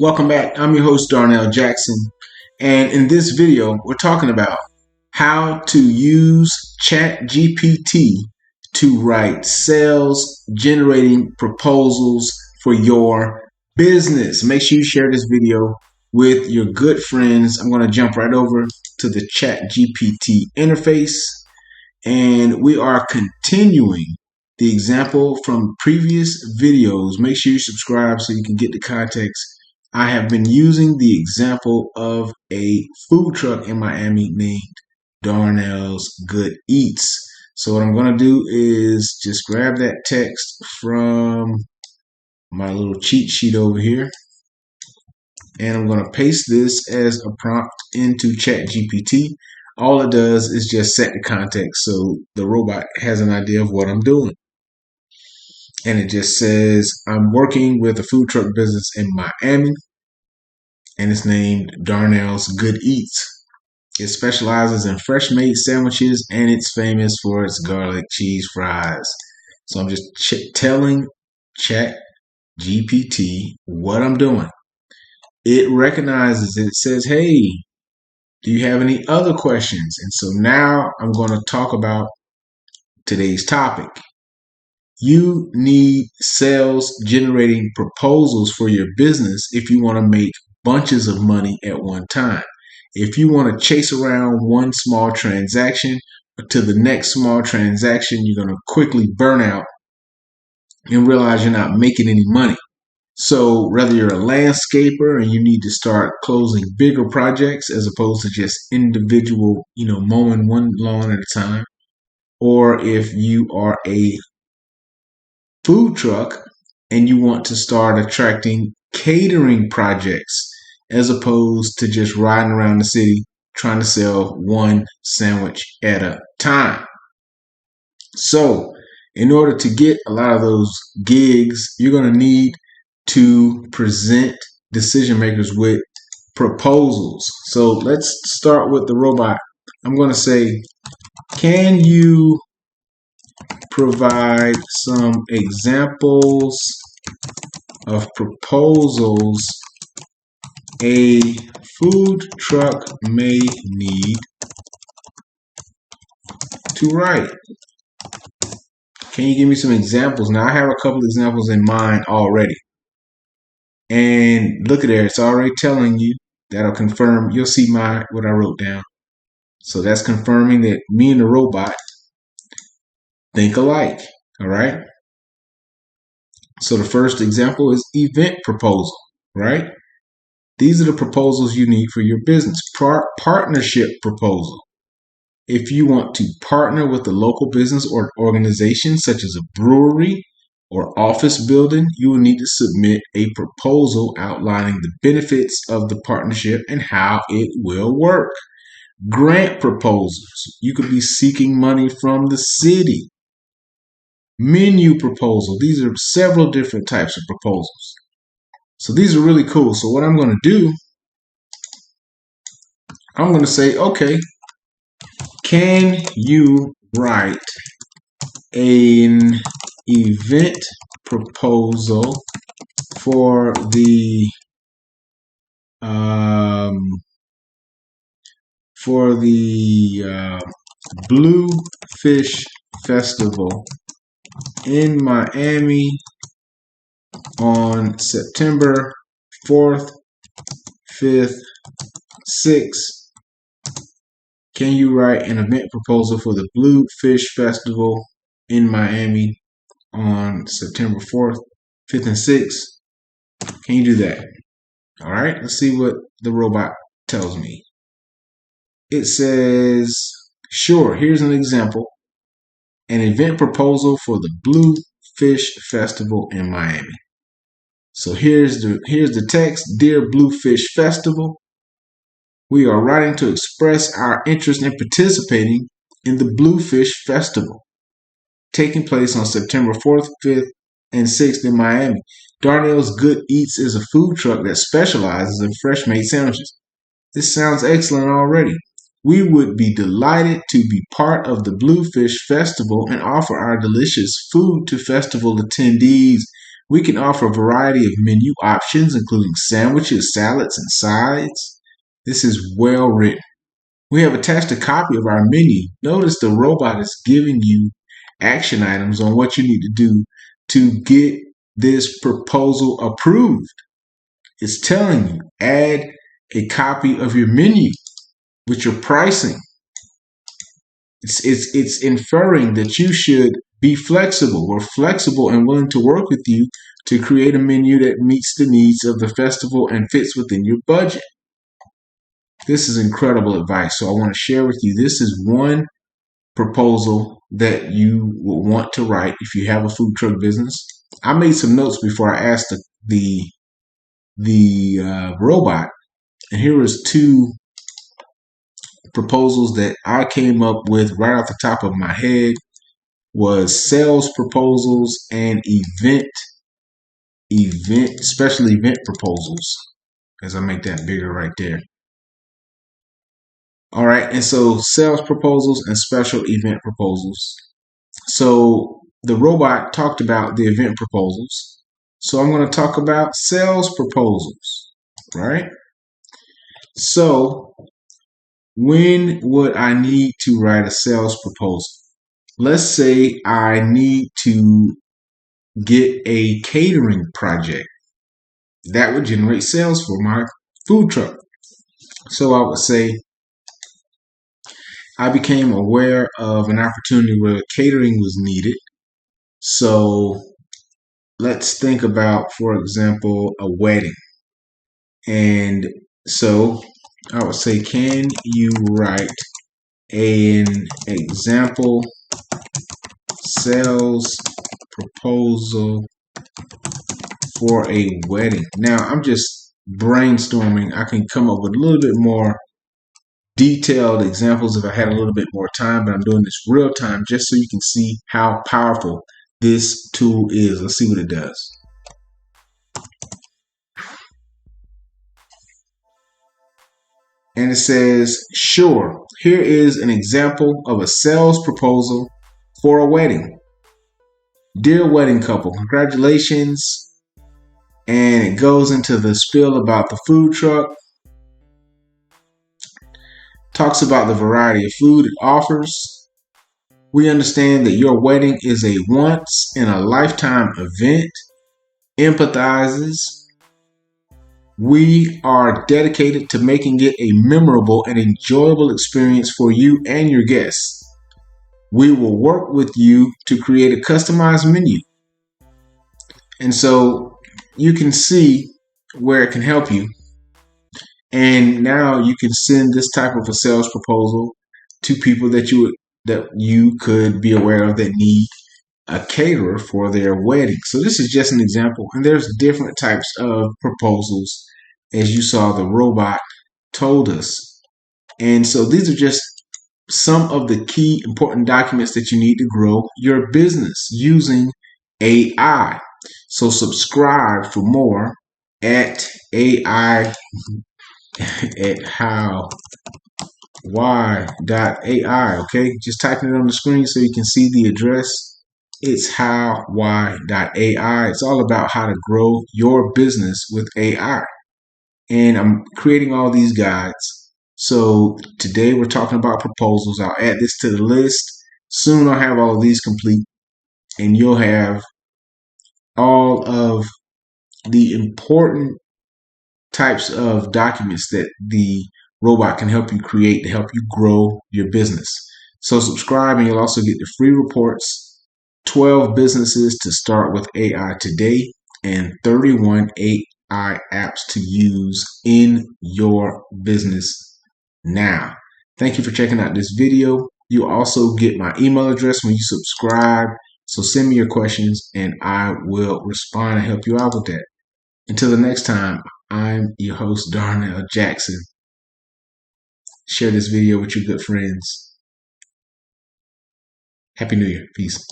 Welcome back. I'm your host, Darnell Jackson. And in this video, we're talking about how to use ChatGPT to write sales generating proposals for your business. Make sure you share this video with your good friends. I'm going to jump right over to the ChatGPT interface. And we are continuing the example from previous videos. Make sure you subscribe so you can get the context. I have been using the example of a food truck in Miami named Darnell's Good Eats. So what I'm going to do is just grab that text from my little cheat sheet over here, and I'm going to paste this as a prompt into ChatGPT. All it does is just set the context so the robot has an idea of what I'm doing. And it just says, I'm working with a food truck business in Miami, and it's named Darnell's Good Eats. It specializes in fresh made sandwiches, and it's famous for its garlic cheese fries. So I'm just telling ChatGPT what I'm doing. It recognizes it. It says, hey, do you have any other questions? And so now I'm going to talk about today's topic. You need sales generating proposals for your business if you want to make bunches of money at one time. If you want to chase around one small transaction to the next small transaction, you're going to quickly burn out and realize you're not making any money. So whether you're a landscaper and you need to start closing bigger projects as opposed to just individual, mowing one lawn at a time, or if you are a food truck and you want to start attracting catering projects as opposed to just riding around the city trying to sell one sandwich at a time. So in order to get a lot of those gigs, you're going to need to present decision makers with proposals. So let's start with the robot. I'm going to say, can you provide some examples of proposals a food truck may need to write? Can you give me some examples? Now I have a couple examples in mind already. And look at there, it's already telling you. That'll confirm. You'll see what I wrote down. So that's confirming that me and the robot think alike. All right. So the first example is event proposal, right? These are the proposals you need for your business. Partnership proposal. If you want to partner with a local business or organization such as a brewery or office building, you will need to submit a proposal outlining the benefits of the partnership and how it will work. Grant proposals. You could be seeking money from the city. Menu proposal. These are several different types of proposals. So these are really cool. So what I'm going to do, I'm going to say, okay, can you write an event proposal for the Bluefish Festival in Miami on September 4th, 5th, 6th. Can you write an event proposal for the Bluefish Festival in Miami on September 4th, 5th, and 6th? Can you do that? All right, let's see what the robot tells me. It says, sure, here's an example. An event proposal for the Bluefish Festival in Miami. So here's the text. Dear Bluefish Festival, we are writing to express our interest in participating in the Bluefish Festival, taking place on September 4th, 5th, and 6th in Miami. Darnell's Good Eats is a food truck that specializes in fresh made sandwiches. This sounds excellent already. We would be delighted to be part of the Bluefish Festival and offer our delicious food to festival attendees. We can offer a variety of menu options, including sandwiches, salads, and sides. This is well written. We have attached a copy of our menu. Notice the robot is giving you action items on what you need to do to get this proposal approved. It's telling you, add a copy of your menu with your pricing. It's inferring that you should be flexible or flexible and willing to work with you to create a menu that meets the needs of the festival and fits within your budget. This is incredible advice. So I want to share with you. This is one proposal that you will want to write if you have a food truck business. I made some notes before I asked the robot, and here was two proposals that I came up with right off the top of my head. Was sales proposals and special event proposals. As I make that bigger right there. All right, and so sales proposals and special event proposals. So the robot talked about the event proposals. So I'm going to talk about sales proposals, right? So when would I need to write a sales proposal? Let's say I need to get a catering project. That would generate sales for my food truck. So I would say, I became aware of an opportunity where catering was needed. So let's think about, for example, a wedding. And so I would say, can you write an example sales proposal for a wedding? Now, I'm just brainstorming. I can come up with a little bit more detailed examples if I had a little bit more time, but I'm doing this real time just so you can see how powerful this tool is. Let's see what it does. And it says, sure, here is an example of a sales proposal for a wedding. Dear wedding couple, congratulations. And it goes into the spiel about the food truck. Talks about the variety of food it offers. We understand that your wedding is a once in a lifetime event. Empathizes. We are dedicated to making it a memorable and enjoyable experience for you and your guests. We will work with you to create a customized menu. And so you can see where it can help you. And now you can send this type of a sales proposal to people that you could be aware of that need a caterer for their wedding. So this is just an example. And there's different types of proposals, as you saw the robot told us. And so these are just some of the key important documents that you need to grow your business using AI. So subscribe for more at AI at HowWhy.AI. Okay, just typing it on the screen so you can see the address. It's HowWhy.AI. It's all about how to grow your business with AI. And I'm creating all these guides. So today we're talking about proposals. I'll add this to the list. Soon I'll have all of these complete, and you'll have all of the important types of documents that the robot can help you create to help you grow your business. So subscribe and you'll also get the free reports, 12 businesses to start with AI today, and 31 AI apps to use in your business now. Thank you for checking out this video. You'll also get my email address when you subscribe. So send me your questions and I will respond and help you out with that. Until the next time, I'm your host, Darnell Jackson. Share this video with your good friends. Happy New Year. Peace.